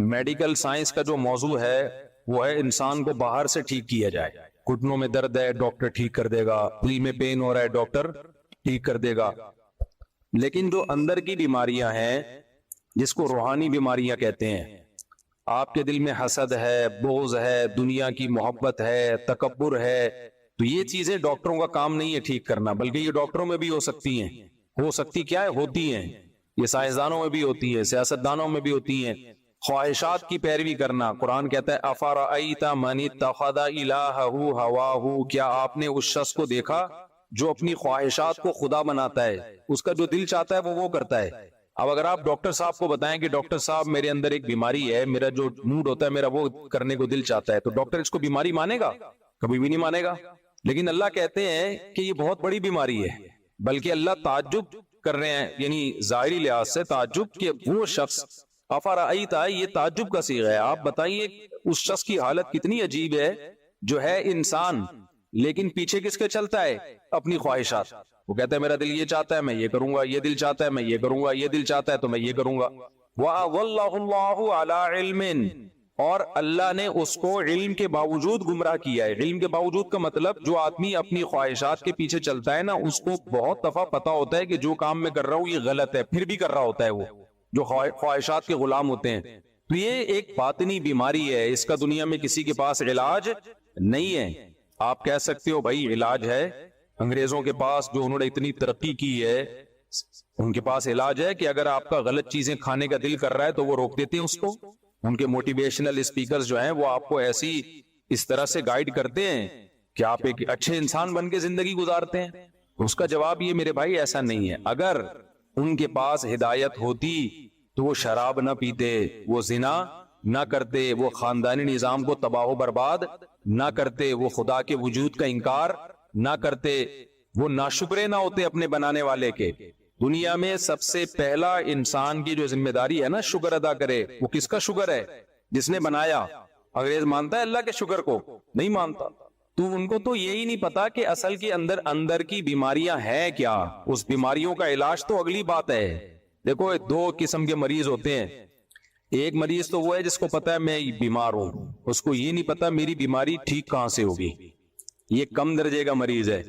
Medical science کا جو موضوع ہے وہ ہے انسان کو باہر سے ٹھیک کیا جائے. گھٹنوں میں درد ہے ڈاکٹر ٹھیک کر دے گا, دل میں پین ہو رہا ہے ڈاکٹر ٹھیک کر دے گا. لیکن جو اندر کی بیماریاں ہیں جس کو روحانی بیماریاں کہتے ہیں, آپ کے دل میں حسد ہے, بغض ہے, دنیا کی محبت ہے, تکبر ہے, تو یہ چیزیں ڈاکٹروں کا کام نہیں ہے ٹھیک کرنا, بلکہ یہ ڈاکٹروں میں بھی ہو سکتی ہیں. ہو سکتی کیا ہے, ہوتی ہیں. یہ سائنسدانوں میں بھی ہوتی ہے, سیاستدانوں میں بھی ہوتی ہیں. خواہشات کی پیروی کرنا, قرآن کہتا ہے افرأیت من اتخذ الہہ ہواہ, کیا آپ نے اس شخص کو دیکھا جو اپنی خواہشات کو خدا بناتا ہے, اس کا جو دل چاہتا ہے وہ کرتا ہے. اب اگر آپ ڈاکٹر صاحب کو بتائیں کہ ڈاکٹر صاحب میرے اندر ایک بیماری ہے, میرا جو موڈ ہوتا ہے میرا وہ کرنے کو دل چاہتا ہے, تو ڈاکٹر اس کو بیماری مانے گا؟ کبھی بھی نہیں مانے گا. لیکن اللہ کہتے ہیں کہ یہ بہت بڑی بیماری ہے, بلکہ اللہ تعجب کر رہے ہیں, یعنی ظاہری لحاظ سے تعجب کہ وہ شخص افرأیت, یہ تعجب کا صیغہ ہے, آپ بتائیے اس شخص کی حالت کتنی عجیب ہے جو ہے انسان لیکن پیچھے کس کے چلتا ہے, اپنی خواہشات. وہ کہتا ہے میرا دل یہ چاہتا ہے میں یہ کروں گا, یہ دل چاہتا ہے میں یہ کروں گا, یہ دل چاہتا ہے تو میں یہ کروں گا. وَأَضَلَّهُ اللَّهُ عَلَىٰ عِلْمٍ, اور اللہ نے اس کو علم کے باوجود گمراہ کیا ہے. علم کے باوجود کا مطلب جو آدمی اپنی خواہشات کے پیچھے چلتا ہے نا, اس کو بہت دفعہ پتا ہوتا ہے کہ جو کام میں کر رہا ہوں یہ غلط ہے, پھر بھی کر رہا ہوتا ہے. وہ جو خواہشات کے غلام ہوتے ہیں, تو یہ ایک باطنی بیماری ہے, اس کا دنیا میں کسی کے پاس علاج نہیں ہے. آپ کہہ سکتے ہو بھائی علاج ہے, انگریزوں کے پاس جو انہوں نے اتنی ترقی کی ہے ان کے پاس علاج ہے کہ اگر آپ کا غلط چیزیں کھانے کا دل کر رہا ہے تو وہ روک دیتے ہیں اس کو. ان کے موٹیویشنل اسپیکرز جو ہیں وہ آپ کو ایسی اس طرح سے گائیڈ کرتے ہیں کہ آپ ایک اچھے انسان بن کے زندگی گزارتے ہیں. اس کا جواب یہ میرے بھائی ایسا نہیں ہے. اگر ان کے پاس ہدایت ہوتی تو وہ شراب نہ پیتے, وہ زنا نہ کرتے, وہ خاندانی نظام کو تباہ و برباد نہ کرتے, وہ خدا کے وجود کا انکار نہ کرتے, وہ ناشکرے نہ ہوتے اپنے بنانے والے کے. دنیا میں سب سے پہلا انسان کی جو ذمہ داری ہے نا شکر ادا کرے, وہ کس کا شکر ہے؟ جس نے بنایا. انگریز مانتا ہے اللہ کے شکر کو؟ نہیں مانتا. تو ان کو تو یہی نہیں پتا کہ اصل کے اندر کی بیماریاں ہیں کیا, اس بیماریوں کا علاج تو اگلی بات ہے. دیکھو دو قسم کے مریض ہوتے ہیں. ایک مریض تو وہ ہے جس کو پتا ہے میں بیمار ہوں, اس کو یہ نہیں پتا میری بیماری ٹھیک کہاں سے ہوگی, یہ کم درجے کا مریض ہے.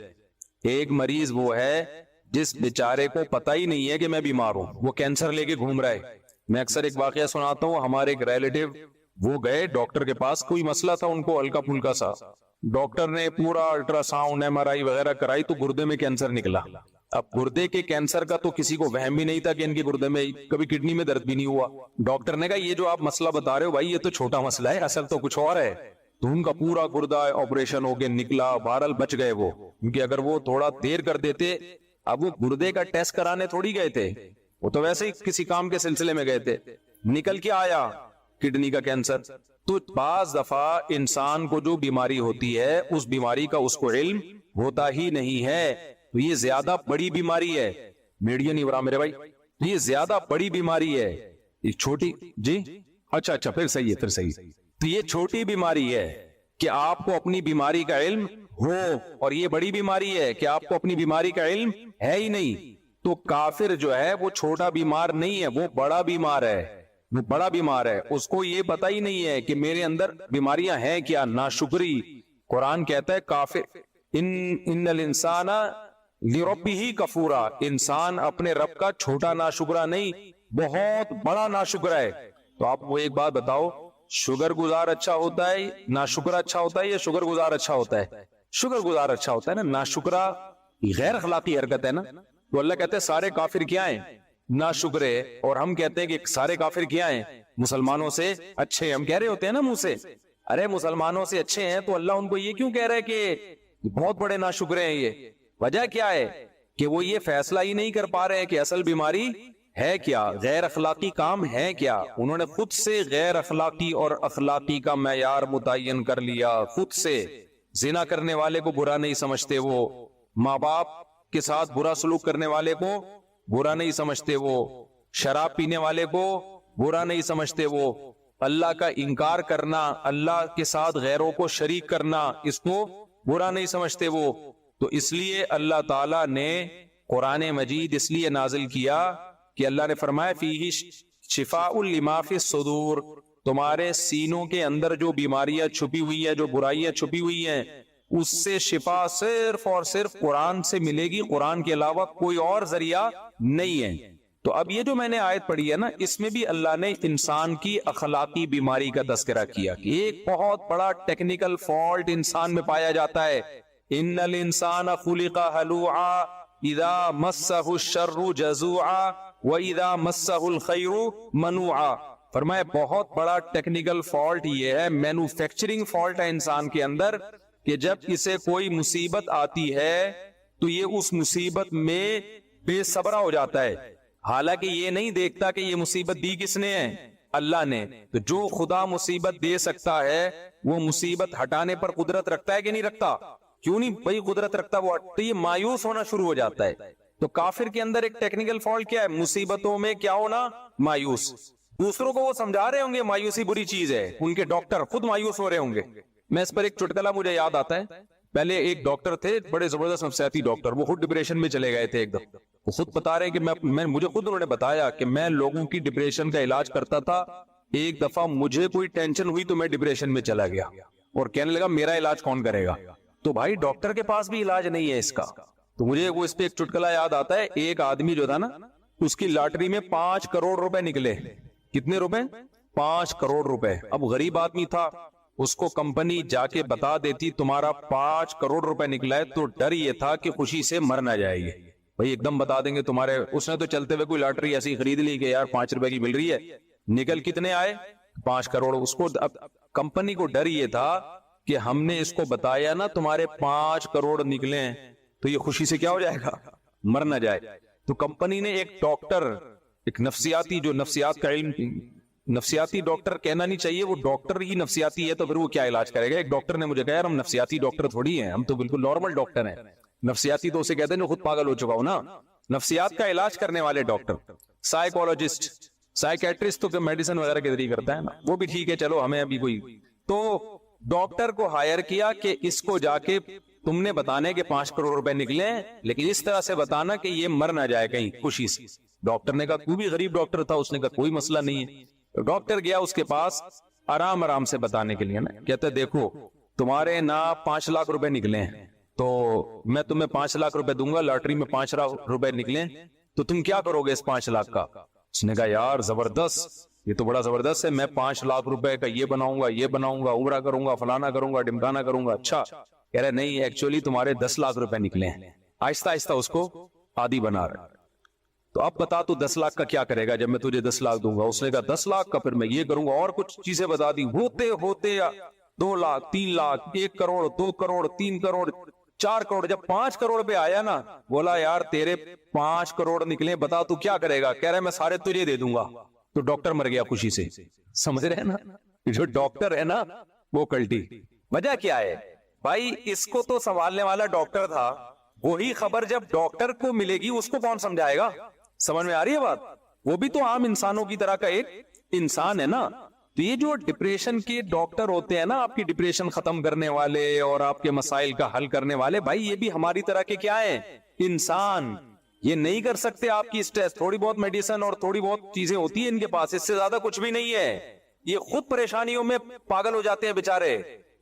ایک مریض وہ ہے جس بیچارے کو پتا ہی نہیں ہے کہ میں بیمار ہوں, وہ کینسر لے کے گھوم رہا ہے. میں اکثر ایک واقعہ سناتا ہوں, ہمارے ایک ریلیٹیو وہ گئے ڈاکٹر کے پاس, کوئی مسئلہ تھا ان کو ہلکا پھلکا سا, ڈاکٹر نے پورا الٹرا ساؤنڈ ایم آر آئی وغیرہ کرائی تو گردے میں کینسر نکلا. اب گردے کے کینسر کا تو کسی کو وہم بھی نہیں تھا کہ ان کے گردے میں کبھی کڈنی میں درد بھی نہیں ہوا. ڈاکٹر نے کہا یہ جو آپ مسئلہ بتا رہے ہو بھائی یہ تو چھوٹا مسئلہ ہے, اصل تو کچھ اور ہے. تو ان کا پورا گردہ آپریشن ہو کے نکلا, بہرحال بچ گئے وہ, کیونکہ اگر وہ تھوڑا دیر کر دیتے, اب وہ گردے کا ٹیسٹ کرانے تھوڑی گئے تھے, وہ تو ویسے ہی کسی کام کے سلسلے میں گئے تھے, نکل کے آیا کڈنی کا کینسر. تو بعض دفعہ انسان کو جو بیماری ہوتی ہے اس بیماری کا اس کو علم ہوتا ہی نہیں ہے, تو یہ زیادہ بڑی بیماری ہے. میڈیا نہیں ہو رہا میرے بھائی, یہ زیادہ بڑی بیماری ہے. یہ چھوٹی جی اچھا پھر صحیح ہے, پھر صحیح. تو یہ چھوٹی بیماری ہے کہ آپ کو اپنی بیماری کا علم ہو, اور یہ بڑی بیماری ہے کہ آپ کو اپنی بیماری کا علم ہے ہی نہیں. تو کافر جو ہے وہ چھوٹا بیمار نہیں ہے, وہ بڑا بیمار ہے, وہ بڑا بیمار ہے. اس کو یہ پتا ہی نہیں ہے کہ میرے اندر بیماریاں ہیں کیا, ناشکری. قرآن کہتا ہے کافر ان الانسان لربہ کفورا, انسان اپنے رب کا چھوٹا ناشکرا نہیں بہت بڑا ناشکرا ہے. تو آپ وہ ایک بات بتاؤ, شکر گزار اچھا ہوتا ہے, ناشکرا اچھا ہوتا ہے, یا شکر گزار اچھا ہوتا ہے؟ شکر گزار اچھا ہوتا ہے نا. ناشکرا غیر اخلاقی حرکت ہے نا. تو اللہ کہتے ہیں سارے کافر کیا ہیں؟ ناشکرے. اور ہم کہتے ہیں کہ سارے کافر کیا ہیں؟ مسلمانوں سے اچھے. ہم کہہ رہے ہوتے ہیں نا منہ سے, ارے مسلمانوں سے اچھے ہیں, تو اللہ ان کو یہ کیوں کہہ رہے کہ بہت بڑے ناشکرے ہیں؟ یہ وجہ کیا ہے کہ وہ یہ فیصلہ ہی نہیں کر پا رہے کہ اصل بیماری ہے کیا, غیر اخلاقی کام ہے کیا. انہوں نے خود سے غیر اخلاقی اور اخلاقی کا معیار متعین کر لیا. خود سے زنا کرنے والے کو برا نہیں سمجھتے, وہ ماں باپ کے ساتھ برا سلوک کرنے والے کو برا نہیں سمجھتے, وہ شراب پینے والے کو برا نہیں سمجھتے, وہ اللہ کا انکار کرنا, اللہ کے ساتھ غیروں کو شریک کرنا, اس کو برا نہیں سمجھتے وہ. تو اس لیے اللہ تعالی نے قرآن مجید اس لیے نازل کیا کہ اللہ نے فرمایا فیہ شفاء لما فی الصدور, تمہارے سینوں کے اندر جو بیماریاں چھپی ہوئی ہیں, جو برائیاں چھپی ہوئی ہیں, اس سے شفا صرف اور صرف قرآن سے ملے گی, قرآن کے علاوہ کوئی اور ذریعہ نہیں ہے. تو اب یہ جو میں نے آیت پڑھی ہے نا, اس میں بھی اللہ نے انسان کی اخلاقی بیماری کا تذکرہ کیا کہ ایک بہت بڑا ٹیکنیکل فالٹ انسان میں پایا جاتا ہے. ان الانسان خلق ہلوعا اذا مسہ الشر جزوعا واذا مسہ الخیر منوعا. فرمایا بہت بڑا ٹیکنیکل فالٹ یہ ہے, مینوفیکچرنگ فالٹ ہے انسان کے اندر, کہ جب اسے کوئی مصیبت آتی ہے تو یہ اس مصیبت میں بے صبرا ہو جاتا ہے, حالانکہ یہ نہیں دیکھتا کہ یہ مصیبت دی کس نے ہے, اللہ نے. تو جو خدا مصیبت دے سکتا ہے وہ مصیبت ہٹانے پر قدرت رکھتا ہے کہ نہیں رکھتا؟ کیوں نہیں بھائی قدرت رکھتا, وہ تو یہ مایوس ہونا شروع ہو جاتا ہے. تو کافر کے اندر ایک ٹیکنیکل فالٹ کیا ہے؟ مصیبتوں میں کیا ہونا؟ مایوس. دوسروں کو وہ سمجھا رہے ہوں گے مایوسی بری چیز ہے, ان کے ڈاکٹر خود مایوس ہو رہے ہوں گے. میں اس پر ایک چٹکلا مجھے یاد آتا ہے. پہلے ایک ڈاکٹر تھے, بڑے زبردست نفسیاتی ڈاکٹر, وہ خود ڈپریشن میں چلے گئے تھے ایک دم. وہ خود بتا رہے ہیں کہ مجھے خود انہوں نے بتایا کہ میں لوگوں کی ڈپریشن کا علاج کرتا تھا, ایک دفعہ مجھے کوئی ٹینشن ہوئی تو میں ڈپریشن میں چلا گیا, اور کہنے لگا میرا علاج کون کرے گا؟ تو بھائی ڈاکٹر کے پاس بھی علاج نہیں ہے اس کا. تو مجھے وہ اس پہ ایک چٹکلا یاد آتا ہے. ایک آدمی جو تھا نا, اس کی لاٹری میں 5 کروڑ روپے نکلے. کتنے روپے؟ 5 کروڑ روپے. اب غریب آدمی تھا, اس کو کمپنی جا کے بتا دیتی تمہارا 5 کروڑ روپے نکلا ہے, تو ڈر یہ تھا کہ خوشی سے مر نہ جائے گی. بھائی ایک دم بتا دیں گے تمہارے. اس نے تو چلتے ہوئے کوئی لاٹری ایسی خرید لی کہ یار 5 روپے کی مل رہی ہے, نکل کتنے آئے؟ 5 کروڑ. اس کو اب کمپنی کو ڈر یہ تھا کہ ہم نے اس کو بتایا نا تمہارے 5 کروڑ نکلے ہیں, تو یہ خوشی سے کیا ہو جائے گا؟ مر نہ جائے. تو کمپنی نے ایک ڈاکٹر, ایک نفسیاتی, جو نفسیات کا علم, نفسیاتی ڈاکٹر کہنا نہیں چاہیے, وہ ڈاکٹر ہی نفسیاتی ہے تو پھر وہ کیا علاج کرے گا؟ ایک ڈاکٹر نے مجھے کہا یار ہم نفسیاتی ڈاکٹر تھوڑی ہیں, ہم تو بالکل نارمل ڈاکٹر ہیں. نفسیاتی تو اسے کہتے ہیں جو خود پاگل ہو چکا ہو نا. نفسیات کا علاج کرنے والے ڈاکٹر, سائیکولوجسٹ, سائیکیٹرسٹ تو میڈیسن وغیرہ کے ذریعے کرتا ہے نا, وہ بھی ٹھیک ہے, چلو ہمیں ابھی کوئی. تو ڈاکٹر کو ہائر کیا کہ اس کو جا کے تم نے بتانے کہ 5 کروڑ روپے نکلے ہیں, لیکن اس طرح سے بتانا کہ یہ مر نہ جائے کہیں خوشی سے. ڈاکٹر نے کہا, تو بھی غریب ڈاکٹر تھا, اس نے کہا کوئی مسئلہ نہیں ہے. تو ڈاکٹر گیا اس کے پاس آرام آرام سے بتانے کے لیے نا, کہتے دیکھو تمہارے نا 5 لاکھ روپے نکلے ہیں, تو میں تمہیں 5 لاکھ روپے دوں گا, لاٹری میں 5 لاکھ روپے نکلے, تو تم کیا کرو گے اس 5 لاکھ کا؟ اس نے کہا یار زبردست, یہ تو بڑا زبردست ہے, میں 5 لاکھ روپے کا یہ بناؤں گا, یہ بناؤں گا, عمرہ کروں گا, فلانا کروں گا, ڈمکانا کروں گا. اچھا. کہہ رہے نہیں, ایکچولی تمہارے 10 لاکھ روپے نکلے ہیں. آہستہ آہستہ اس کو عادی بنا رہا. تو اب بتا تو 10 لاکھ کا کیا کرے گا جب میں تجھے 10 لاکھ دوں گا؟ اس نے کہا 10 لاکھ کا پھر میں یہ کروں گا, اور کچھ چیزیں بتا دی. ہوتے ہوتے 2 لاکھ, 3 لاکھ, 1 کروڑ, 2 کروڑ, 3 کروڑ, 4 کروڑ. جب 5 کروڑ پہ آیا نا, بولا یار تیرے 5 کروڑ نکلے, بتا تو کیا کرے گا؟ کہہ رہے میں سارے تجھے دے دوں گا. تو ڈاکٹر مر گیا خوشی سے. سمجھ رہے ہیں نا, جو ڈاکٹر ہے نا وہ کلٹی. وجہ کیا ہے بھائی؟ اس کو تو سنبھالنے والا ڈاکٹر تھا, وہی خبر جب ڈاکٹر کو ملے گی اس کو کون سمجھائے گا؟ سمجھ میں آ رہی ہے بات؟ وہ بھی تو عام انسانوں کی طرح کا ایک انسان ہے نا. تو یہ جو ڈپریشن کے ڈاکٹر ہوتے ہیں نا, آپ کی ڈپریشن ختم کرنے والے اور آپ کے مسائل کا حل کرنے والے, بھائی یہ بھی ہماری طرح کے کیا ہیں؟ انسان. یہ نہیں کر سکتے آپ کی اسٹریس. تھوڑی بہت میڈیسن اور تھوڑی بہت چیزیں ہوتی ہیں ان کے پاس, اس سے زیادہ کچھ بھی نہیں ہے. یہ خود پریشانیوں میں پاگل ہو جاتے ہیں بیچارے,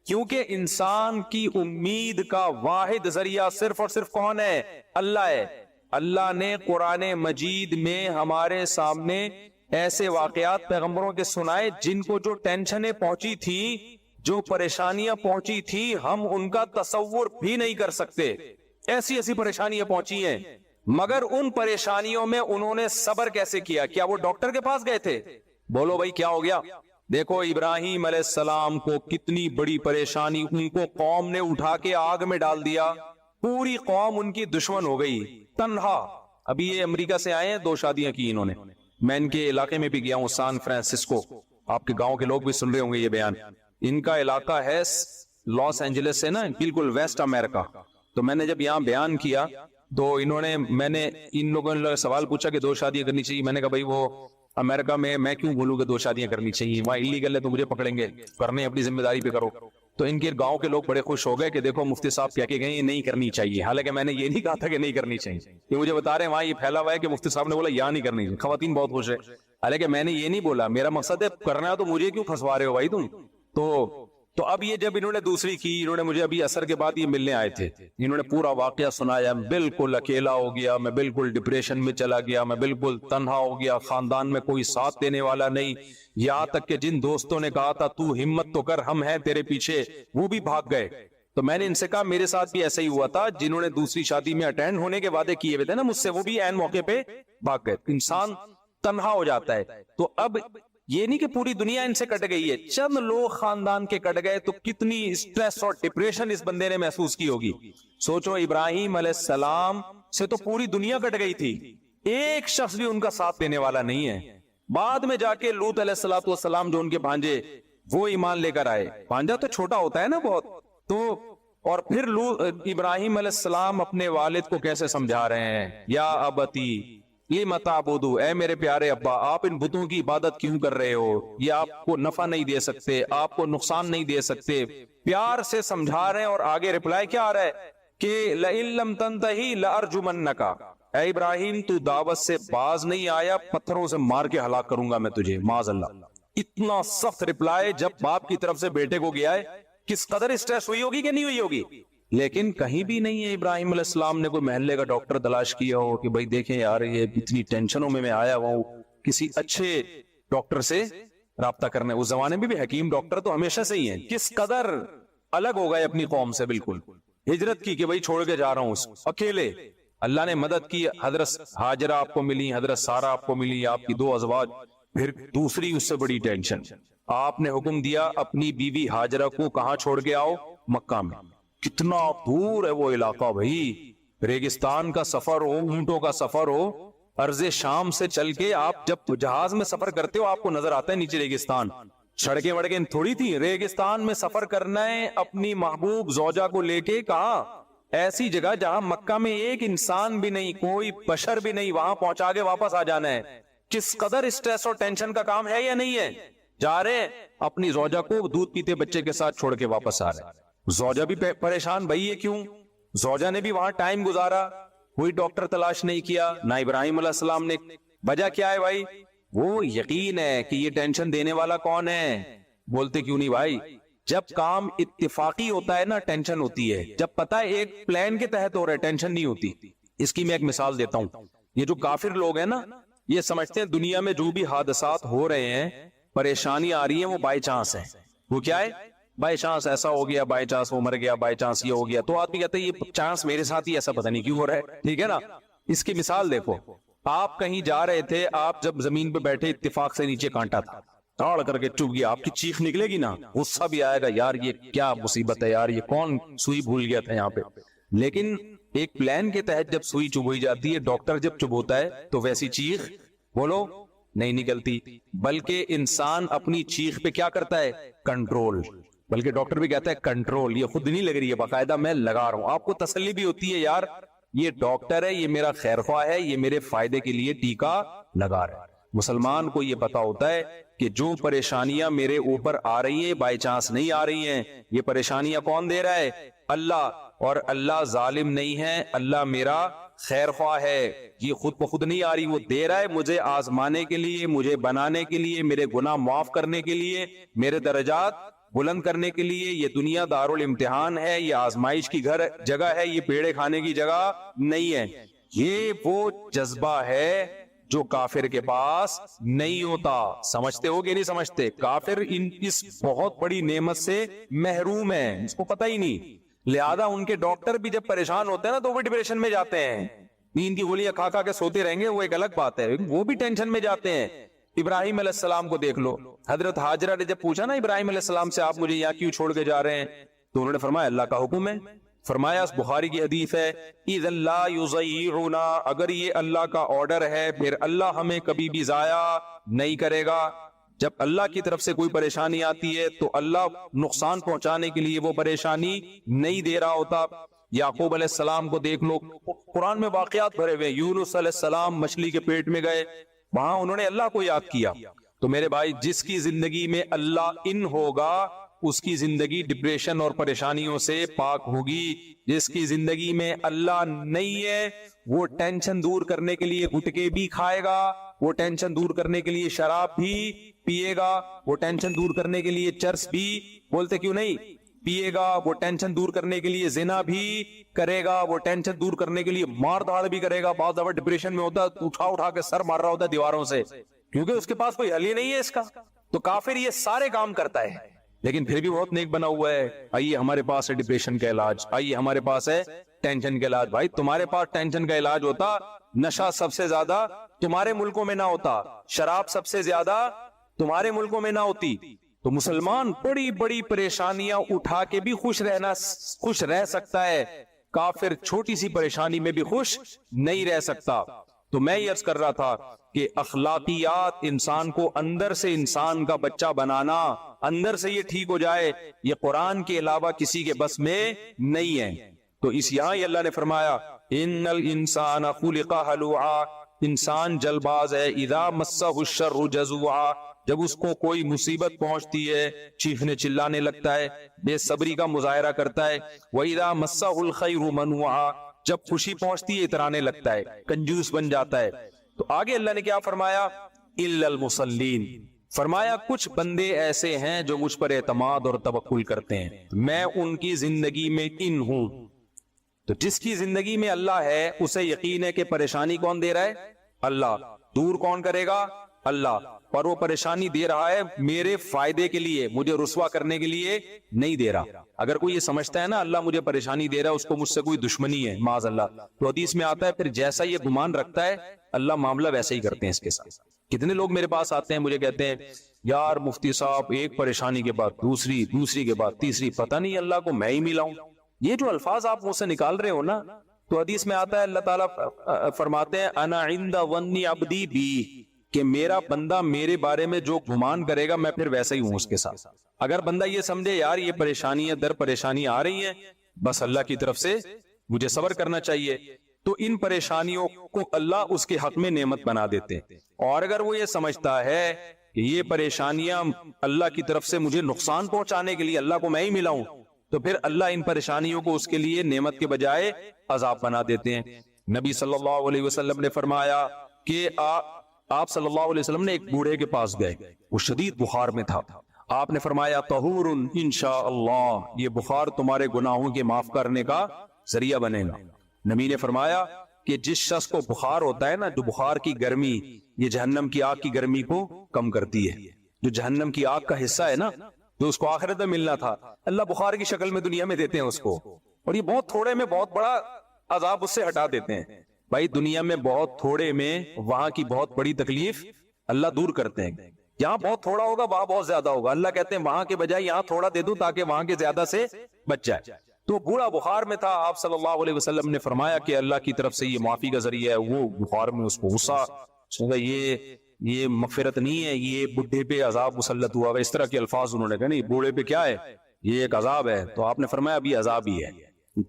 کیونکہ انسان کی امید کا واحد ذریعہ صرف اور صرف کون ہے؟ اللہ ہے. اللہ نے قرآن مجید میں ہمارے سامنے ایسے واقعات پیغمبروں کے سنائے جن کو جو ٹینشنیں پہنچی تھی, جو پریشانیاں پہنچی تھی, ہم ان کا تصور بھی نہیں کر سکتے. ایسی ایسی پریشانیاں پہنچی ہیں, مگر ان پریشانیوں میں انہوں نے صبر کیسے کیا؟ کیا وہ ڈاکٹر کے پاس گئے تھے؟ بولو بھائی کیا ہو گیا؟ دیکھو ابراہیم علیہ السلام کو کتنی بڑی پریشانی, ان کو قوم نے اٹھا کے آگ میں ڈال دیا, پوری قوم ان کی دشمن ہو گئی, تنہا. ابھی یہ امریکہ سے آئے ہیں, 2 شادیاں کی انہوں نے. میں ان کے علاقے میں بھی گیا ہوں, سان فرانسسکو. آپ کے گاؤں کے لوگ بھی سن رہے ہوں گے یہ بیان. ان کا علاقہ ہے لاس اینجلس سے نا, بالکل ویسٹ امریکہ. تو میں نے جب یہاں بیان کیا تو میں نے ان لوگوں نے سوال پوچھا کہ 2 شادیاں کرنی چاہیے. میں نے کہا بھائی وہ امریکہ میں کیوں بولوں کہ 2 شادیاں کرنی چاہیے, وہاں انلیگل ہے تو مجھے پکڑیں گے, کرنے اپنی ذمہ داری پہ کرو. تو ان کے گاؤں کے لوگ بڑے خوش ہو گئے کہ دیکھو مفتی صاحب کہہ کے گئے یہ نہیں کرنی چاہیے، حالانکہ میں نے یہ نہیں کہا تھا کہ نہیں کرنی چاہیے، یہ مجھے بتا رہے ہیں وہاں یہ پھیلا ہوا ہے کہ مفتی صاحب نے بولا یا نہیں کرنی چاہیے، خواتین بہت خوش ہے، حالانکہ میں نے یہ نہیں بولا، میرا مقصد ہے کرنا ہے تو مجھے کیوں پھنسوا رہے ہو بھائی تم؟ تو اب یہ جب انہوں نے دوسری کی، انہوں نے مجھے ابھی عصر کے بعد یہ ملنے آئے تھے، انہوں نے پورا واقعہ سنایا، بالکل اکیلا ہو گیا میں، بالکل ڈپریشن میں چلا گیا میں، بالکل تنہا ہو گیا، خاندان میں کوئی ساتھ دینے والا نہیں، یہاں تک کہ جن دوستوں نے کہا تھا تو ہمت تو کر ہم ہیں تیرے پیچھے، وہ بھی بھاگ گئے۔ تو میں نے ان سے کہا میرے ساتھ بھی ایسا ہی ہوا تھا، جنہوں نے دوسری شادی میں اٹینڈ ہونے کے وعدے کیے ہوئے تھے نا مجھ سے، وہ بھی عین موقع پہ بھاگ گئے۔ انسان تنہا ہو جاتا ہے، تو اب یہ نہیں کہ پوری دنیا ان سے کٹ گئی ہے، چند لوگ خاندان کے کٹ گئے تو کتنی سٹریس اور ڈپریشن اس بندے نے محسوس کی ہوگی۔ سوچو ابراہیم علیہ السلام سے تو پوری دنیا کٹ گئی تھی، ایک شخص بھی ان کا ساتھ دینے والا نہیں ہے۔ بعد میں جا کے لوط علیہ السلام جو ان کے بھانجے وہ ایمان لے کر آئے، بھانجا تو چھوٹا ہوتا ہے نا بہت، تو اور پھر ابراہیم علیہ السلام اپنے والد کو کیسے سمجھا رہے ہیں، یا ابتی لم تعبدو، اے میرے پیارے ابا آپ ان بتوں کی عبادت کیوں کر رہے ہو، یہ آپ کو نفع نہیں دے سکتے، آپ کو نقصان نہیں دے سکتے، پیار سے سمجھا رہے ہیں۔ اور آگے رپلائی کیا آ رہا ہے کہ لئن لم تنتہی لارجمنک، اے ابراہیم تو دعوت سے باز نہیں آیا پتھروں سے مار کے ہلاک کروں گا میں تجھے، معاذ اللہ۔ اتنا سخت رپلائی جب باپ کی طرف سے بیٹے کو گیا ہے، کس قدر اسٹریس ہوئی ہوگی کہ نہیں ہوئی ہوگی؟ لیکن کہیں بھی نہیں ہے ابراہیم علیہ السلام نے کوئی محلے کا ڈاکٹر تلاش کیا ہو کہ بھائی دیکھیں یار یہ اتنی ٹینشنوں میں آیا ہوا ہوں، کسی اچھے ڈاکٹر سے رابطہ کرنے۔ اس زمانے میں بھی حکیم ڈاکٹر تو ہمیشہ سے ہی ہیں، کس قدر الگ ہو گئے اپنی قوم سے، بالکل ہجرت کی کہ بھائی چھوڑ کے جا رہا ہوں اکیلے۔ اللہ نے مدد کی، حضرت ہاجرہ آپ کو ملی، حضرت سارہ آپ کو ملی، آپ کی 2 ازواج، پھر دوسری اس سے بڑی ٹینشن، آپ نے حکم دیا اپنی بیوی ہاجرہ کو کہاں چھوڑ کے آؤ؟ مکہ میں۔ کتنا دور ہے وہ علاقہ بھائی، ریگستان کا سفر ہو، اونٹوں کا سفر ہو، ارض شام سے چل کے آپ جب جہاز میں سفر کرتے ہو آپ کو نظر آتا ہے نیچے ریگستان، سڑکیں وڑکیں تھوڑی تھی، ریگستان میں سفر کرنا ہے اپنی محبوب زوجہ کو لے کے، کہاں؟ ایسی جگہ جہاں مکہ میں ایک انسان بھی نہیں، کوئی بشر بھی نہیں، وہاں پہنچا کے واپس آ جانا ہے۔ کس قدر اسٹریس اور ٹینشن کا کام ہے یا نہیں ہے؟ جا رہے اپنی زوجہ کو دودھ پیتے بچے کے ساتھ چھوڑ کے واپس آ رہے، زوجہ بھی پریشان، بھائی یہ کیوں؟ زوجہ نے بھی وہاں ٹائم گزارا، کوئی ڈاکٹر تلاش نہیں کیا، نہ ابراہیم علیہ السلام نے۔ وجہ کیا ہے بھائی؟ وہ یقین ہے کہ یہ ٹینشن دینے والا کون ہے۔ بولتے کیوں نہیں بھائی؟ جب کام اتفاقی ہوتا ہے نا ٹینشن ہوتی ہے، جب پتہ ہے ایک پلان کے تحت ہو رہا ہے ٹینشن نہیں ہوتی۔ اس کی میں ایک مثال دیتا ہوں، یہ جو کافر لوگ ہیں نا، یہ سمجھتے ہیں دنیا میں جو بھی حادثات ہو رہے ہیں، پریشانی آ رہی ہیں، وہ بائی چانس ہے۔ وہ کیا ہے؟ بائی چانس ایسا ہو گیا، بائی چانس وہ مر گیا، بائی چانس یہ ہو گیا۔ تو آدمی کہتا ہے یہ چانس میرے ساتھ ہی ایسا پتہ نہیں کیوں ہو رہا ہے، ٹھیک ہے نا؟ اس کی مثال دیکھو، آپ کہیں جا رہے تھے، آپ جب زمین پہ بیٹھے اتفاق سے نیچے کانٹا تھا، تاڑ کر کے چپ گیا، آپ کی چیخ نکلے گی نا، غصہ بھی آئے گا، یار یہ کیا مصیبت ہے یار، یہ کون سوئی بھول گیا تھا یہاں پہ۔ لیکن ایک پلان کے تحت جب سوئی چبھائی جاتی ہے، ڈاکٹر جب چبھوتا ہے تو ویسی چیخ بولو نہیں نکلتی، بلکہ انسان اپنی چیخ پہ کیا کرتا ہے؟ کنٹرول۔ بلکہ ڈاکٹر بھی کہتا ہے کنٹرول، یہ خود نہیں لگ رہی ہے، باقاعدہ میں لگا رہا ہوں۔ آپ کو تسلی بھی ہوتی ہے یار یہ ڈاکٹر ہے، یہ میرا خیر خواہ ہے، یہ میرے فائدے کے لیے ٹیکا لگا رہا ہے۔ مسلمان کو یہ پتا ہوتا ہے کہ جو پریشانیاں میرے اوپر آ رہی ہیں بائی چانس نہیں آ رہی ہیں، یہ پریشانیاں کون دے رہا ہے؟ اللہ، اور اللہ ظالم نہیں ہے، اللہ میرا خیر خواہ ہے، یہ خود بخود نہیں آ رہی، وہ دے رہا ہے مجھے آزمانے کے لیے، مجھے بنانے کے لیے، میرے گناہ معاف کرنے کے لیے، میرے درجات بلند کرنے کے لیے۔ یہ دنیا دارالامتحان ہے، یہ آزمائش کی جگہ ہے، یہ پیڑے کھانے کی جگہ نہیں ہے۔ یہ وہ جذبہ ہے جو کافر کے پاس نہیں ہوتا۔ سمجھتے ہو کہ نہیں سمجھتے؟ کافر اس بہت بڑی نعمت سے محروم ہے، اس کو پتہ ہی نہیں۔ لہذا ان کے ڈاکٹر بھی جب پریشان ہوتے ہیں نا تو وہ ڈپریشن میں جاتے ہیں، نیند کی گولیاں کھا کھا کے سوتے رہیں گے، وہ ایک الگ بات ہے، وہ بھی ٹینشن میں جاتے ہیں۔ ابراہیم علیہ السلام کو دیکھ لو، حضرت ہاجرہ نے جب پوچھا نا ابراہیم علیہ السلام سے آپ مجھے یہاں کیوں چھوڑ کے جا رہے ہیں، تو انہوں نے فرمایا اللہ کا حکم ہے۔ فرمایا، بخاری کی حدیث ہے، اِذَا لَا يُضَيِّعُنَا، اگر یہ اللہ کا آرڈر ہے پھر اللہ ہمیں کبھی بھی ضائع نہیں کرے گا۔ جب اللہ کی طرف سے کوئی پریشانی آتی ہے تو اللہ نقصان پہنچانے کے لیے وہ پریشانی نہیں دے رہا ہوتا۔ یعقوب علیہ السلام کو دیکھ لو، قرآن میں واقعات بھرے ہوئے، یونس علیہ السلام مچھلی کے پیٹ میں گئے، وہاں انہوں نے اللہ کو یاد کیا۔ تو میرے بھائی، جس کی زندگی میں اللہ ان ہوگا اس کی زندگی ڈپریشن اور پریشانیوں سے پاک ہوگی. جس کی زندگی میں اللہ نہیں ہے وہ ٹینشن دور کرنے کے لیے گٹکے بھی کھائے گا, وہ ٹینشن دور کرنے کے لیے شراب بھی پیے گا, وہ ٹینشن دور کرنے کے لیے چرس بھی, بولتے کیوں نہیں, پیے گا, وہ ٹینشن دور کرنے کے لیے زنا بھی کرے گا, وہ ٹینشن دور کرنے کے لیے مار دھاڑ بھی کرے گا. بہت زیادہ ڈپریشن میں ہوتا ہے, اٹھا اٹھا کے سر مار رہا ہوتا ہے دیواروں سے, کیونکہ اس کے پاس کوئی حل ہی نہیں ہے اس کا. تو کافر یہ سارے کام کرتا ہے لیکن پھر بھی بہت نیک بنا ہوا ہے. آئیے ہمارے پاس ہے ڈپریشن کا علاج, آئیے ہمارے پاس ہے ٹینشن کا علاج. بھائی تمہارے پاس ٹینشن کا علاج ہوتا, نشہ سب سے زیادہ تمہارے ملکوں میں نہ ہوتا, شراب سب سے زیادہ تمہارے ملکوں میں نہ ہوتی, تو مسلمان بڑی بڑی پریشانیاں اٹھا کے بھی خوش رہ سکتا ہے, کافر چھوٹی سی پریشانی میں بھی خوش نہیں رہ سکتا. تو میں یہ عرض کر رہا تھا کہ اخلاقیات انسان کو اندر سے انسان کا بچہ بنانا, اندر سے یہ ٹھیک ہو جائے, یہ قرآن کے علاوہ کسی کے بس میں نہیں ہے. تو اس یہاں ہی اللہ نے فرمایا ان الانسان خلق ہلوعا, انسان جلد باز ہے, اذا مسہ الشر جزوعا, جب اس کو کوئی مصیبت پہنچتی ہے چیخنے چلانے لگتا ہے, بے صبری کا مظاہرہ کرتا ہے. وَإِذَا مَسَّهُ الْخَيْرُ مَنُوعًا, جب خوشی پہنچتی ہے اترانے لگتا ہے, کنجوس بن جاتا ہے. تو آگے اللہ نے کیا فرمایا, إِلَّا الْمُصَلِّينَ, فرمایا کچھ بندے ایسے ہیں جو مجھ پر اعتماد اور توکل کرتے ہیں, میں ان کی زندگی میں ان ہوں. تو جس کی زندگی میں اللہ ہے اسے یقین ہے کہ پریشانی کون دے رہا ہے, اللہ. دور کون کرے گا, اللہ. پر وہ پریشانی دے رہا ہے میرے فائدے کے لیے, مجھے رسوا کرنے کے لیے نہیں دے رہا. اگر کوئی یہ سمجھتا ہے نا اللہ مجھے پریشانی دے رہا ہے, اس کو مجھ سے کوئی دشمنی ہے معاذ اللہ, تو حدیث میں آتا ہے پھر جیسا یہ گمان رکھتا ہے اللہ معاملہ ویسے ہی کرتے ہیں اس کے ساتھ. کتنے لوگ میرے پاس آتے ہیں, مجھے کہتے ہیں یار مفتی صاحب ایک پریشانی کے بعد دوسری, دوسری کے بعد تیسری, پتہ نہیں اللہ کو میں ہی ملاؤں. یہ جو الفاظ آپ منہ سے نکال رہے ہو نا, تو حدیث میں آتا ہے اللہ تعالیٰ فرماتے ہیں انا عند ظن عبدی بی, کہ میرا بندہ میرے بارے میں جو گمان کرے گا میں پھر ویسا ہی ہوں اس کے ساتھ. اگر بندہ یہ سمجھے یار یہ پریشانیاں در پریشانی آ رہی ہیں, بس اللہ کی طرف سے مجھے صبر کرنا چاہیے, تو ان پریشانیوں کو اللہ اس کے حق میں نعمت بنا دیتے ہیں. اور اگر وہ یہ سمجھتا ہے کہ یہ پریشانیاں اللہ کی طرف سے مجھے نقصان پہنچانے کے لیے اللہ کو میں ہی ملاؤں, تو پھر اللہ ان پریشانیوں کو اس کے لیے نعمت کے بجائے عذاب بنا دیتے ہیں. نبی صلی اللہ علیہ وسلم نے فرمایا کہ آپ صلی اللہ علیہ وسلم نے ایک بوڑھے کے پاس گئے, وہ شدید بخار میں تھا. آپ نے فرمایا طہور انشاءاللہ, یہ بخار تمہارے گناہوں کے معاف کرنے کا ذریعہ بنے گا. نبی نے فرمایا کہ جس شخص کو بخار ہوتا ہے نا, جو بخار کی گرمی یہ جہنم کی آگ کی گرمی کو کم کرتی ہے, جو جہنم کی آگ کا حصہ ہے نا جو اس کو آخرت میں ملنا تھا, اللہ بخار کی شکل میں دنیا میں دیتے ہیں اس کو, اور یہ بہت تھوڑے میں بہت بڑا عذاب اس سے ہٹا دیتے ہیں. بھائی دنیا میں بہت تھوڑے میں وہاں کی بہت بڑی تکلیف اللہ دور کرتے ہیں. یہاں بہت تھوڑا ہوگا وہاں بہت زیادہ ہوگا, اللہ کہتے ہیں وہاں کے بجائے یہاں تھوڑا دے دوں تاکہ وہاں کے زیادہ سے بچ جائے. تو بوڑھا بخار میں تھا, آپ صلی اللہ علیہ وسلم نے فرمایا کہ اللہ کی طرف سے یہ معافی کا ذریعہ ہے. وہ بخار میں اس کو غصہ, یہ مغفرت نہیں ہے, یہ بڈھے پہ عذاب مسلط ہوا. اس طرح کے الفاظ انہوں نے کہا نہیں بوڑھے پہ کیا ہے, یہ ایک عذاب ہے. تو آپ نے فرمایا اب یہ عذاب ہی ہے,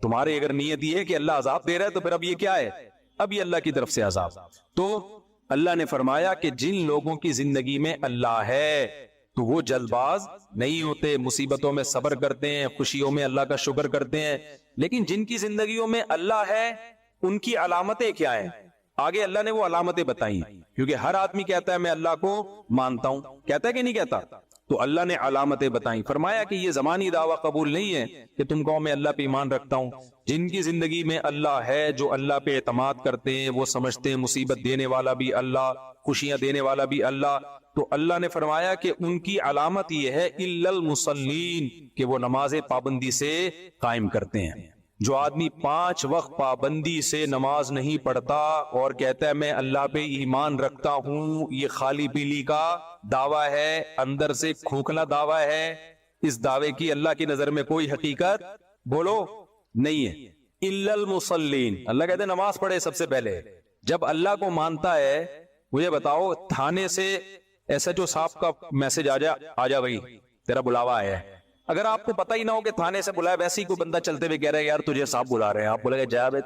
تمہاری اگر نیت یہ ہے کہ اللہ عذاب دے رہا ہے تو پھر اب یہ کیا ہے, اب یہ اللہ کی طرف سے عذاب. تو اللہ نے فرمایا کہ جن لوگوں کی زندگی میں اللہ ہے تو وہ جلد باز نہیں ہوتے, مصیبتوں میں صبر کرتے ہیں, خوشیوں میں اللہ کا شکر کرتے ہیں. لیکن جن کی زندگیوں میں اللہ ہے ان کی علامتیں کیا ہیں, آگے اللہ نے وہ علامتیں بتائی, کیونکہ ہر آدمی کہتا ہے میں اللہ کو مانتا ہوں, کہتا ہے کہ نہیں کہتا, تو اللہ نے علامتیں بتائیں. فرمایا کہ یہ زمانی دعویٰ قبول نہیں ہے کہ تم کہو میں اللہ پہ ایمان رکھتا ہوں. جن کی زندگی میں اللہ ہے, جو اللہ پہ اعتماد کرتے ہیں, وہ سمجھتے ہیں مصیبت دینے والا بھی اللہ, خوشیاں دینے والا بھی اللہ, تو اللہ نے فرمایا کہ ان کی علامت یہ ہے الا المصلین, کہ وہ نماز پابندی سے قائم کرتے ہیں. جو آدمی 5 وقت پابندی سے نماز نہیں پڑھتا اور کہتا ہے میں اللہ پہ ایمان رکھتا ہوں, یہ خالی پیلی کا دعویٰ ہے, اندر سے کھوکھلا دعویٰ ہے. اس دعوے کی اللہ کی نظر میں کوئی حقیقت بولو نہیں ہے. الا المصلین, اللہ کہتے ہیں نماز پڑھے سب سے پہلے. جب اللہ کو مانتا ہے, مجھے بتاؤ تھانے سے ایس ایچ او صاحب کا میسج آ جا بھائی تیرا بلاوا آیا ہے, اگر آپ کو پتہ ہی نہ ہو کہ تھانے سے بلایا, ویسے ہی کوئی بندہ چلتے ہوئے کہہ رہا ہے یار تجھے صاحب بلا رہے ہیں, آپ بولے گا جا بے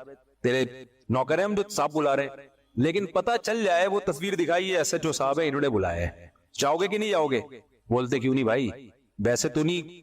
تیرے نوکر ہیں ہم جو صاحب بلا رہے ہیں. لیکن پتہ چل جائے وہ تصویر دکھائی ہے ایس ایچ او صاحب ہے, انہوں نے بلایا ہے, جاؤ گے کہ نہیں جاؤ گے, بولتے کیوں نہیں بھائی, ویسے تو نہیں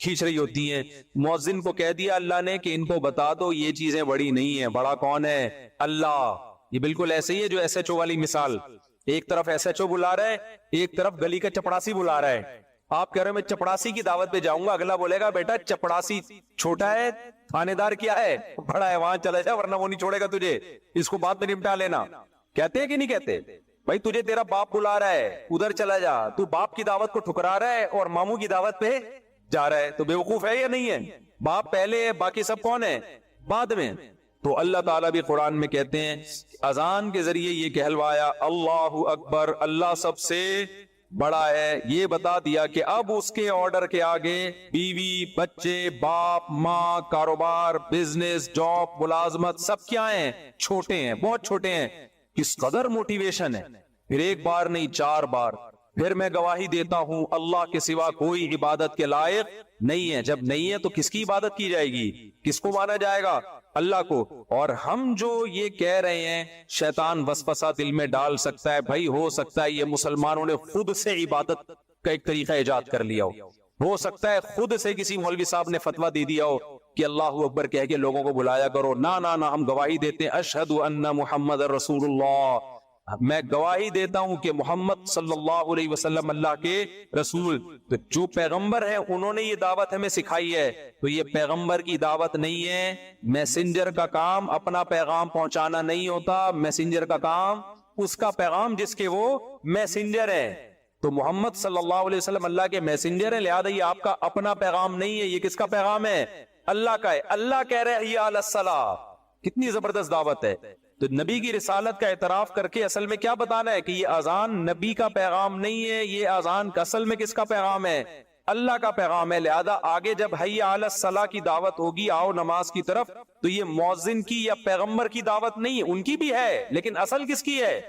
کھینچ رہی ہوتی ہیں. مؤذن کو کہہ دیا اللہ نے کہ ان کو بتا دو یہ چیزیں بڑی نہیں ہیں, بڑا کون ہے؟ اللہ. یہ بالکل ایسے ہی ہے جو ایس ایچ او والی مثال, ایک طرف ایس ایچ او بلا رہا ہے, ایک طرف گلی کا چپڑاسی بلا رہا ہے. آپ کہہ رہے ہیں میں چپڑاسی کی دعوت پہ جاؤں گا, اگلا بولے گا بیٹا چپڑاسی چھوٹا ہے, تھانے دار کیا ہے, بڑا ہے, وہاں چلا جا ورنہ وہ نہیں چھوڑے گا تجھے, اس کو بعد میں نمٹا لینا. کہتے ہیں کہ نہیں کہتے؟ بھائی تجھے تیرا باپ بلا رہا ہے, ادھر چلا جا. تو باپ کی دعوت کو ٹھکرا رہا ہے اور ماموں کی دعوت پہ جا رہا ہے, تو بیوقوف ہے یا نہیں ہے؟ باپ پہلے ہے, باقی سب کون ہے؟ بعد میں. تو اللہ تعالیٰ بھی قرآن میں کہتے ہیں اذان کے ذریعے یہ کہلوایا اللہ اکبر, اللہ سب سے بڑا ہے. یہ بتا دیا کہ اب اس کے آرڈر کے آگے بیوی, بچے, باپ, ماں, کاروبار, بزنس, جاب, ملازمت سب کیا ہیں؟ چھوٹے ہیں, بہت چھوٹے ہیں. کس قدر موٹیویشن ہے. پھر ایک بار نہیں 4 بار. پھر میں گواہی دیتا ہوں اللہ کے سوا کوئی عبادت کے لائق نہیں ہے. جب نہیں ہے تو کس کی عبادت کی جائے گی؟ کس کو مانا جائے گا؟ اللہ کو. اور ہم جو یہ کہہ رہے ہیں شیطان وسوسہ دل میں ڈال سکتا ہے, بھائی ہو سکتا ہے یہ مسلمانوں نے خود سے عبادت کا ایک طریقہ ایجاد کر لیا ہو سکتا ہے خود سے کسی مولوی صاحب نے فتویٰ دے دیا ہو کہ اللہ اکبر کہہ کے لوگوں کو بلایا کرو. نہ ہم گواہی دیتے ہیں اشہد ان محمد رسول اللہ, میں گواہی دیتا ہوں کہ محمد صلی اللہ علیہ وسلم اللہ کے رسول. تو جو پیغمبر ہیں انہوں نے یہ دعوت ہمیں سکھائی ہے, تو یہ پیغمبر کی دعوت نہیں ہے. میسنجر کا کام اپنا پیغام پہنچانا نہیں ہوتا, میسنجر کا کام اس کا پیغام جس کے وہ میسنجر ہے. تو محمد صلی اللہ علیہ وسلم اللہ کے میسنجر ہیں, لہذا یہ آپ کا اپنا پیغام نہیں ہے. یہ کس کا پیغام ہے؟ اللہ کا ہے. اللہ کہہ رہے حی علی الصلاۃ. کتنی زبردست دعوت ہے. تو نبی کی رسالت کا اعتراف کر کے اصل میں کیا بتانا ہے کہ یہ اذان نبی کا پیغام نہیں ہے, یہ اذان کا اصل میں کس کا پیغام ہے؟ اللہ کا پیغام ہے. لہذا آگے جب حی علی الصلاۃ کی دعوت ہوگی, آؤ نماز کی طرف, تو یہ مؤذن کی یا پیغمبر کی دعوت نہیں, ان کی بھی ہے لیکن اصل کس کی ہے؟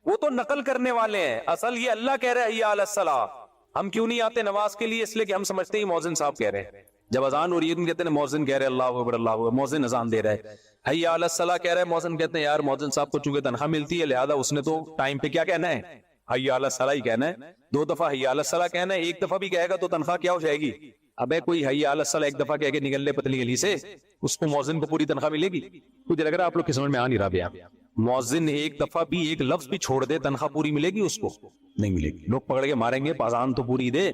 وہ تو نقل کرنے والے ہیں. اصل یہ اللہ کہہ رہے حی علی الصلاۃ. ہم کیوں نہیں آتے نماز کے لیے؟ اس لیے کہ ہم سمجھتے ہیں مؤذن صاحب کہہ رہے ہیں. جب اذان ہو رہی ہے تو کہتے ہیں مؤذن کہہ رہے اللہ اکبر اللہ اکبر, مؤذن اذان دے رہا ہے. حی علی الصلاۃ کہہ رہے ہیں, مؤذن کہتے ہیں یار مؤذن صاحب کو چونکہ تنخواہ ملتی ہے لہذا اس نے تو ٹائم پہ کیا کہنا ہے؟ حی علی الصلاۃ ہی کہنا ہے. 2 دفعہ حی علی الصلاۃ کہنا ہے, 1 دفعہ بھی کہے گا تو تنخواہ کیا ہو جائے گی؟ ابے کوئی حی علی الصلاۃ 1 دفعہ کہہ کے نکل لے پتلی گلی سے, اس کو مؤذن کو پوری تنخواہ ملے گی؟ مجھے لگ رہا ہے آپ لوگ کی سمجھ میں آ نہیں رہا. بیا مؤذن 1 دفعہ بھی 1 لفظ بھی چھوڑ دے, تنخواہ پوری ملے گی؟ اس کو نہیں ملے گی. لوگ پکڑ کے ماریں گے اذان تو پوری دے.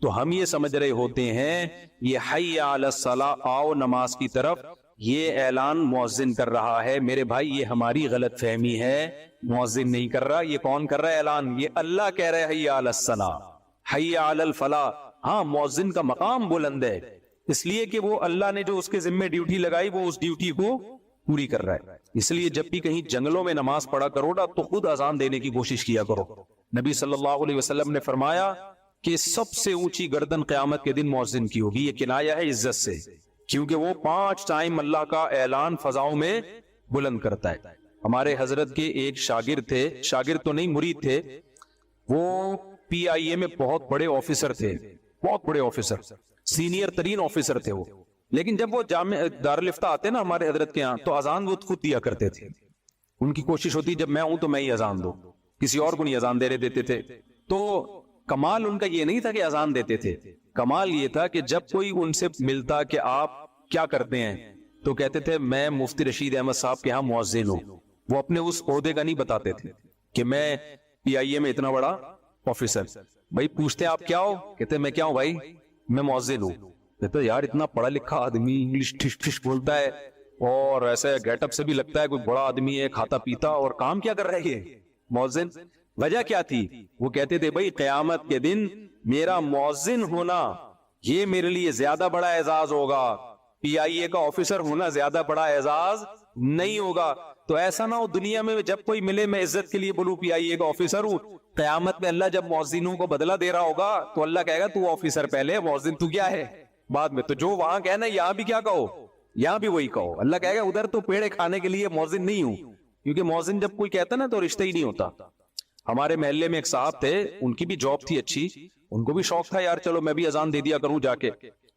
تو ہم یہ سمجھ رہے ہوتے ہیں یہ حی علی الصلاۃ, آؤ نماز کی طرف, یہ اعلان مؤذن کر رہا ہے. میرے بھائی یہ ہماری غلط فہمی ہے, مؤذن نہیں کر رہا. یہ کون کر رہا ہے اعلان؟ یہ اللہ کہہ رہے حی علی الصلاۃ, حی علی الفلاح. ہاں مؤذن کا مقام بلند ہے اس لیے کہ وہ اللہ نے جو اس کے ذمہ ڈیوٹی لگائی وہ اس ڈیوٹی کو پوری کر رہا ہے. اس لیے جب بھی کہیں جنگلوں میں نماز پڑھا کرو نا تو خود اذان دینے کی کوشش کیا کرو. نبی صلی اللہ علیہ وسلم نے فرمایا کہ سب سے اونچی گردن قیامت کے دن مؤذن کی ہوگی. یہ کنایہ ہے عزت سے, کیونکہ وہ 5 ٹائم اللہ کا اعلان فضاؤں میں بلند کرتا ہے. ہمارے حضرت کے ایک شاگرد تھے, شاگرد تو نہیں مرید تھے, وہ پی آئی اے میں بہت بڑے آفیسر تھے, بہت بڑے آفیسر, سینئر ترین آفیسر تھے وہ. لیکن جب وہ جامع دارالفتہ آتے نا ہمارے حضرت کے ہاں تو اذان وہ خود دیا کرتے تھے. ان کی کوشش ہوتی جب میں ہوں تو میں ہی اذان دوں, کسی اور کو نہیں اذان دے رہے دیتے تھے. تو کمال ان کا یہ نہیں تھا کہ اذان دیتے تھے, کمال یہ تھا کہ جب کوئی ان سے ملتا کہ آپ کیا کرتے ہیں تو کہتے تھے میں مفتی رشید احمد صاحب کے ہاں مؤذن ہوں. وہ اپنے اس عہدے کا نہیں بتاتے تھے کہ میں پی آئی اے میں اتنا بڑا آفیسر. بھائی پوچھتے آپ کیا ہو؟ کہتے میں کیا ہوں بھائی, میں مؤذن ہوں. کہتے یار اتنا پڑھا لکھا آدمی, انگلش ٹھش ٹھش بولتا ہے اور ایسے گیٹ اپ سے بھی لگتا ہے کوئی بڑا آدمی ہے, کھاتا پیتا, اور کام کیا کر رہے ہیں مؤذن؟ وجہ کیا تھی؟ وہ کہتے تھے بھائی قیامت کے دن میرا مؤذن ہونا یہ میرے لیے زیادہ بڑا اعزاز ہوگا, پی آئی اے کا آفیسر ہونا زیادہ بڑا اعزاز نہیں ہوگا. تو ایسا نہ ہو دنیا میں جب کوئی ملے میں عزت کے لیے بولوں پی آئی اے کا آفیسر ہوں, قیامت میں اللہ جب مؤذنوں کو بدلہ دے رہا ہوگا تو اللہ کہے گا تو آفیسر پہلے, مؤذن تو کیا ہے بعد میں. تو جو وہاں کہنا یہاں بھی کیا کہو, یہاں بھی وہی کہو. اللہ کہے گا ادھر تو پیڑے کھانے کے لیے مؤذن نہیں ہوں, کیونکہ مؤذن جب کوئی کہتا نا تو رشتہ ہی نہیں ہوتا. ہمارے محلے میں ایک صاحب تھے, ان کی بھی جاب تھی اچھی, ان کو بھی شوق تھا یار چلو میں بھی اذان دے دیا کروں جا کے,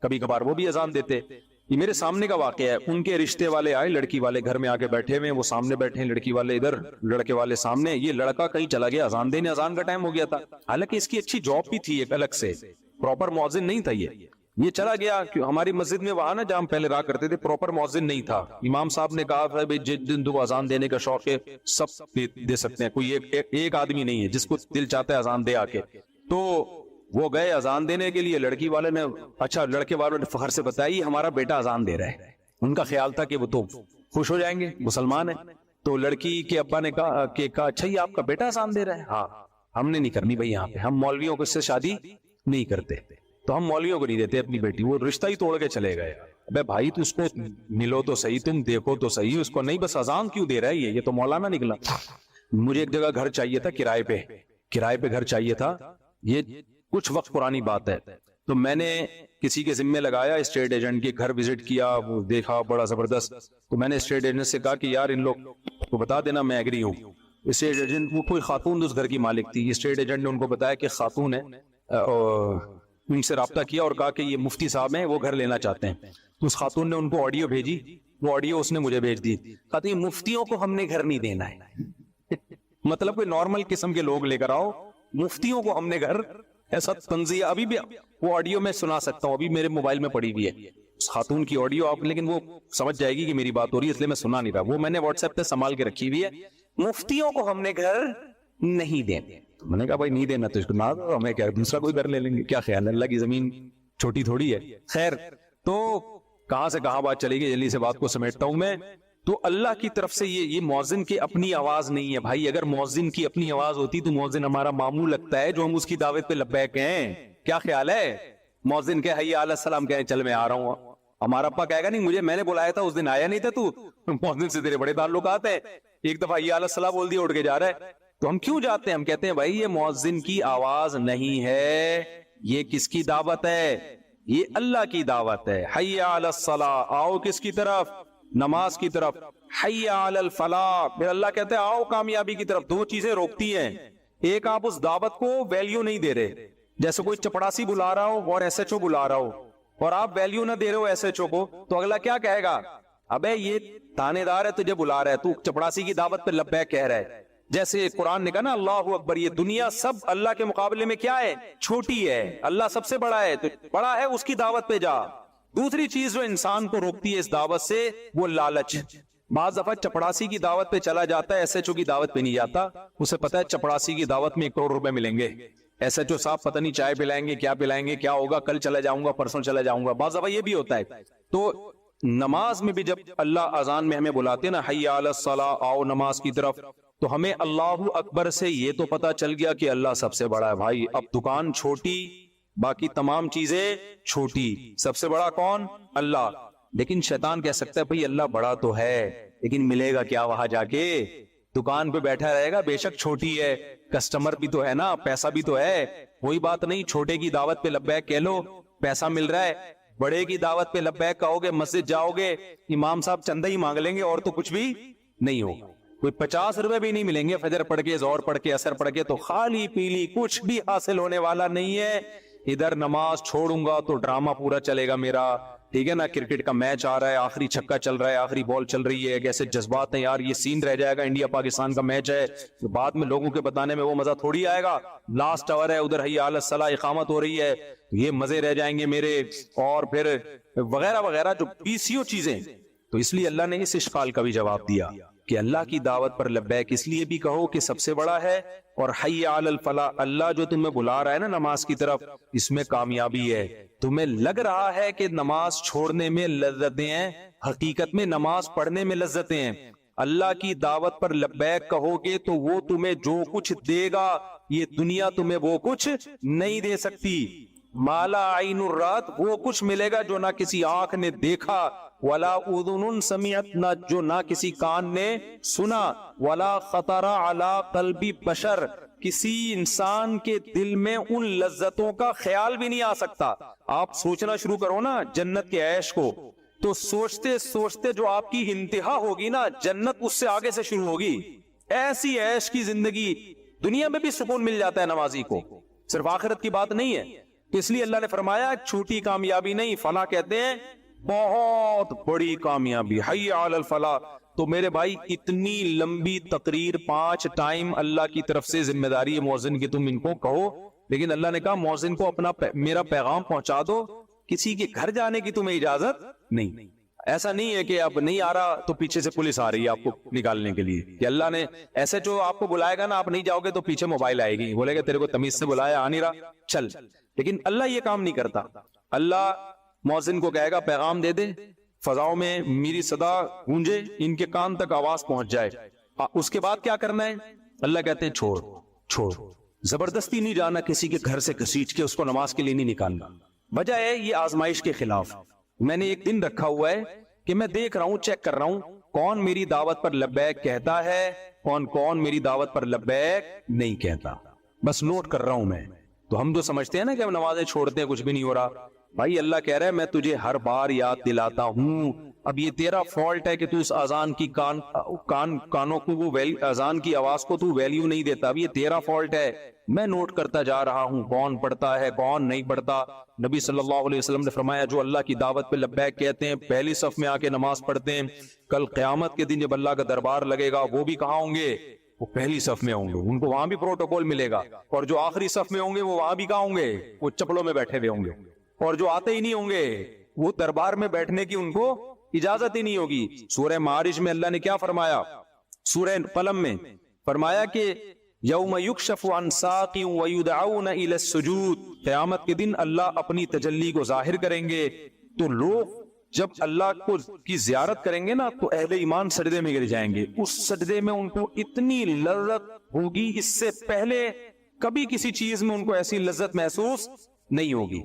کبھی کبھار وہ بھی اذان دیتے. یہ میرے سامنے کا واقعہ ہے. ان کے رشتے والے آئے, لڑکی والے گھر میں آ کے بیٹھے ہوئے, وہ سامنے بیٹھے ہیں, لڑکی والے ادھر, لڑکے والے سامنے. یہ لڑکا کہیں چلا گیا اذان دینے, اذان کا ٹائم ہو گیا تھا, حالانکہ اس کی اچھی جاب بھی تھی ایک الگ سے, پراپر مؤذن نہیں تھا یہ. یہ چلا گیا کہ ہماری مسجد میں وہاں نا جہاں ہم پہلے رہا کرتے تھے پراپر مؤذن نہیں تھا. امام صاحب نے کہا تھا جس دن تو اذان دینے کا شوق ہے سب دے سکتے ہیں, کوئی ایک آدمی نہیں ہے جس کو دل چاہتا ہے اذان دے آ کے. تو وہ گئے اذان دینے کے لیے, لڑکی والے نے اچھا لڑکے والوں نے فخر سے بتائی ہمارا بیٹا اذان دے رہا ہے. ان کا خیال تھا کہ وہ تو خوش ہو جائیں گے, مسلمان ہیں. تو لڑکی کے ابا نے کہا کہ اچھا یہ آپ کا بیٹا اذان دے رہا ہے؟ ہاں. ہم نے نہیں کرنی بھائی یہاں پہ, ہم مولویوں کو سے شادی نہیں کرتے, تو ہم مولویوں کو نہیں دیتے اپنی بیٹی. وہ رشتہ ہی توڑ کے چلے گئے. ابے بھائی تو اس کو ملو تو صحیح, تم دیکھو تو صحیح, اس کو نہیں بس اذان کیوں دے رہا ہے یہ تو مولانا نکلا. مجھے ایک جگہ گھر چاہیے تھا کرائے پہ گھر چاہیے تھا, یہ کچھ وقت پرانی بات ہے. تو میں نے کسی کے ذمے لگایا, اسٹیٹ ایجنٹ کے گھر وزٹ کیا, وہ دیکھا بڑا زبردست. تو میں نے اسٹیٹ ایجنٹ سے کہا کہ یار ان لوگ کو بتا دینا میں ایگری ہوں. اسٹیٹ ایجنٹ وہ کوئی خاتون اس گھر کی مالک تھی. اسٹیٹ ایجنٹ نے ان کو بتایا کہ خاتون ہے, ان سے رابطہ کیا اور کہا کہ یہ مفتی صاحب ہیں وہ گھر لینا چاہتے ہیں. تو اس خاتون نے ان کو آڈیو بھیجی, وہ آڈیو اس نے مجھے بھیج دی. کہا کہ مفتیوں کو ہم نے گھر نہیں دینا ہے. مطلب کوئی نارمل قسم کے لوگ لے کر آؤ, مفتیوں کو ہم نے گھر, ایسا تنزیہ. ابھی بھی وہ آڈیو میں سنا سکتا ہوں, ابھی میرے موبائل میں پڑی ہوئی ہے اس خاتون کی آڈیو آپ, لیکن وہ سمجھ جائے گی کہ میری بات ہو رہی ہے اس لیے میں سنا نہیں رہا. وہ میں نے واٹس ایپ پہ سنبھال کے رکھی ہوئی ہے, مفتیوں کو ہم نے گھر نہیں دینے. میں نے کہا بھائی نہیں دینا تو اس کو نہ دو, ہمیں کیا دوسرا کوئی گھر لے لیں گے, کیا خیال ہے, اللہ کی زمین چھوٹی تھوڑی ہے. خیر, تو کہاں سے کہاں بات چلے گی, جلدی سے بات کو سمیٹتا ہوں میں. تو اللہ کی طرف سے یہ مؤذن کی اپنی آواز نہیں ہے بھائی. اگر مؤذن کی اپنی آواز ہوتی تو مؤذن ہمارا ماموں لگتا ہے جو ہم اس کی دعوت پہ لبیک ہیں. کیا خیال ہے, مؤذن کہ حی علی السلام کہیں چل میں آ رہا ہوں, ہمارا ابا کہے گا نہیں مجھے میں نے بلایا تھا اس دن آیا نہیں تھا, تو مؤذن سے تیرے بڑے تعلقات ہیں, ایک دفعہ حی علی السلام بول دیا اٹھ کے جا رہا ہے. تو ہم کیوں جاتے ہیں, ہم کہتے ہیں بھائی یہ مؤذن کی آواز نہیں ہے, یہ کس کی دعوت ہے, یہ اللہ کی دعوت ہے. حی علی الصلاۃ, آؤ کس کی طرف, نماز کی طرف. حی علی الفلاح, پھر اللہ کہتے ہیں آؤ کامیابی کی طرف. دو چیزیں روکتی ہیں, ایک آپ اس دعوت کو ویلیو نہیں دے رہے, جیسے کوئی چپڑاسی بلا رہا ہو اور ایس ایچ او بلا رہا ہو اور آپ ویلیو نہ دے رہے ہو ایس ایچ او کو, تو اگلا کیا کہے گا, ابے یہ تانے دار ہے تجھے بلا رہا ہے, تو چپڑاسی کی دعوت پہ لبیک کہہ رہا ہے. جیسے قرآن نے کہا نا اللہ اکبر, یہ دنیا سب اللہ کے مقابلے میں کیا ہے, چھوٹی ہے, اللہ سب سے بڑا ہے, تو بڑا ہے اس کی دعوت پہ جا. دوسری چیز جو انسان کو روکتی ہے اس دعوت سے وہ لالچ. بعض دفعہ چپڑاسی کی دعوت پہ چلا جاتا ہے, ایس ایچ او کی دعوت پہ نہیں جاتا, اسے پتا ہے چپڑاسی کی دعوت میں 1 کروڑ روپے ملیں گے, ایس ایچ او صاحب پتہ نہیں چائے پلائیں گے, کیا پلائیں گے, کیا ہوگا, کل چلا جاؤں گا, پرسوں چلا جاؤں گا. بعض دفعہ یہ بھی ہوتا ہے. تو نماز میں بھی جب اللہ اذان میں ہمیں بلاتے ہیں نا حی علی الصلاۃ, آؤ نماز کی طرف, تو ہمیں اللہ اکبر سے یہ تو پتا چل گیا کہ اللہ سب سے بڑا ہے بھائی. اب دکان چھوٹی, باقی تمام چیزیں چھوٹی, سب سے بڑا کون, اللہ. لیکن شیطان کہہ سکتا ہے بھئی اللہ بڑا تو ہے لیکن ملے گا کیا وہاں جا کے, دکان پہ بیٹھا رہے گا, بے شک چھوٹی ہے, کسٹمر بھی تو ہے نا, پیسہ بھی تو ہے. وہی بات نہیں, چھوٹے کی دعوت پہ لبیک کہہ لو, پیسہ مل رہا ہے. بڑے کی دعوت پہ لبیک کہو گے, مسجد جاؤ گے, امام صاحب چندہ ہی مانگ لیں گے اور تو کچھ بھی نہیں ہوگا, کوئی 50 روپے بھی نہیں ملیں گے. فجر پڑھ کے, ظہر پڑھ کے, عصر پڑھ کے, تو خالی پیلی کچھ بھی حاصل ہونے والا نہیں ہے. ادھر نماز چھوڑوں گا تو ڈرامہ پورا چلے گا میرا, ٹھیک ہے نا, کرکٹ کا میچ آ رہا ہے, آخری چھکا چل رہا ہے, آخری بال چل رہی ہے, کیسے جذبات ہیں یار, یہ سین رہ جائے گا, انڈیا پاکستان کا میچ ہے, تو بعد میں لوگوں کے بتانے میں وہ مزہ تھوڑی آئے گا. لاسٹ اوور ہے, ادھر حی علی الصلاۃ اقامت ہو رہی ہے, یہ مزے رہ جائیں گے میرے, اور پھر وغیرہ وغیرہ جو پیسیوں چیزیں. تو اس لیے اللہ نے اس اشکال کا بھی جواب دیا کہ اللہ کی دعوت پر لبیک اس لیے بھی کہو کہ سب سے بڑا ہے, اور حی علی الفلاح, اللہ جو تمہیں بلا رہا ہے نا نماز کی طرف, اس میں کامیابی ہے. تمہیں لگ رہا ہے کہ نماز چھوڑنے میں لذتیں ہیں, حقیقت میں نماز پڑھنے میں لذتیں ہیں. اللہ کی دعوت پر لبیک کہو گے تو وہ تمہیں جو کچھ دے گا, یہ دنیا تمہیں وہ کچھ نہیں دے سکتی. مالا عین الرات, وہ کچھ ملے گا جو نہ کسی آنکھ نے دیکھا, ولا اذن سمعت, نہ جو نہ کسی کان نے سنا, ولا خطر علی قلب بشر, کسی انسان کے دل میں ان لذتوں کا خیال بھی نہیں آ سکتا. آپ سوچنا شروع کرو نا جنت کے عیش کو, تو سوچتے سوچتے جو آپ کی انتہا ہوگی نا, جنت اس سے آگے سے شروع ہوگی. ایسی عیش کی زندگی, دنیا میں بھی سکون مل جاتا ہے نمازی کو, صرف آخرت کی بات نہیں ہے. تو اس لیے اللہ نے فرمایا چھوٹی کامیابی نہیں, فلاح کہتے ہیں بہت بڑی کامیابی, حی علی الفلاح. تو میرے بھائی اتنی لمبی تقریر 5 ٹائم اللہ کی طرف سے ذمہ داری ہے مؤذن کی, تم ان کو کہو, لیکن اللہ نے کہا مؤذن کو اپنا میرا پیغام پہنچا دو کسی کے گھر جانے کی تمہیں اجازت نہیں. ایسا نہیں ہے کہ اب نہیں آ رہا تو پیچھے سے پولیس آ رہی ہے آپ کو نکالنے کے لیے, کہ اللہ نے ایسے جو آپ کو بلائے گا نا, آپ نہیں جاؤ گے تو پیچھے موبائل آئے گی, بولے گا تیرے کو تمیز سے بلایا, آ نہیں رہا, چل. لیکن اللہ یہ کام نہیں کرتا. اللہ مؤذن کو کہے گا پیغام دے دے, فضاؤں میں میری صدا گونجے, ان کے کان تک آواز پہنچ جائے. اس کے بعد کیا کرنا ہے؟ اللہ کہتے ہیں چھوڑ چھوڑ, زبردستی نہیں جانا کسی کے گھر سے گھسیٹ کے اس کو نماز کے لیے نہیں نکالنا. وجہ ہے یہ آزمائش کے خلاف. میں نے ایک دن رکھا ہوا ہے کہ میں دیکھ رہا ہوں, چیک کر رہا ہوں کون میری دعوت پر لبیک کہتا ہے, کون میری دعوت پر لبیک نہیں کہتا. بس نوٹ کر رہا ہوں میں. تو ہم تو سمجھتے ہیں نا کہ ہم نمازیں چھوڑتے ہیں کچھ بھی نہیں ہو رہا. بھائی اللہ کہہ رہا ہے میں تجھے ہر بار یاد دلاتا ہوں. اب یہ تیرا فالٹ ہے کہ تو اس اذان کی کانوں کو اذان کی آواز کو تو ویلیو نہیں دیتا. اب یہ تیرا فالٹ ہے. میں نوٹ کرتا جا رہا ہوں کون پڑھتا ہے کون نہیں پڑھتا. نبی صلی اللہ علیہ وسلم نے فرمایا جو اللہ کی دعوت پہ لبیک کہتے ہیں, پہلی صف میں آ کے نماز پڑھتے ہیں, کل قیامت کے دن جب اللہ کا دربار لگے گا وہ بھی کہاں ہوں گے؟ وہ پہلی صف میں ہوں گے, ان کو وہاں بھی پروٹوکول ملے گا. اور جو آخری صف میں ہوں گے وہ وہاں بھی کہاں ہوں گے؟ وہ چپلوں میں بیٹھے ہوئے ہوں گے. اور جو آتے ہی نہیں ہوں گے وہ دربار میں بیٹھنے کی ان کو اجازت ہی نہیں ہوگی. سورہ معارج میں اللہ نے کیا فرمایا؟ سورہ قلم میں فرمایا کہ یوم یکشف عن ساق ویدعون الی السجود, قیامت کے دن اللہ اپنی تجلی کو ظاہر کریں گے تو لوگ جب اللہ کو کی زیارت کریں گے نا تو اہل ایمان سجدے میں گر جائیں گے. اس سجدے میں ان کو اتنی لذت ہوگی, اس سے پہلے کبھی کسی چیز میں ان کو ایسی لذت محسوس نہیں ہوگی.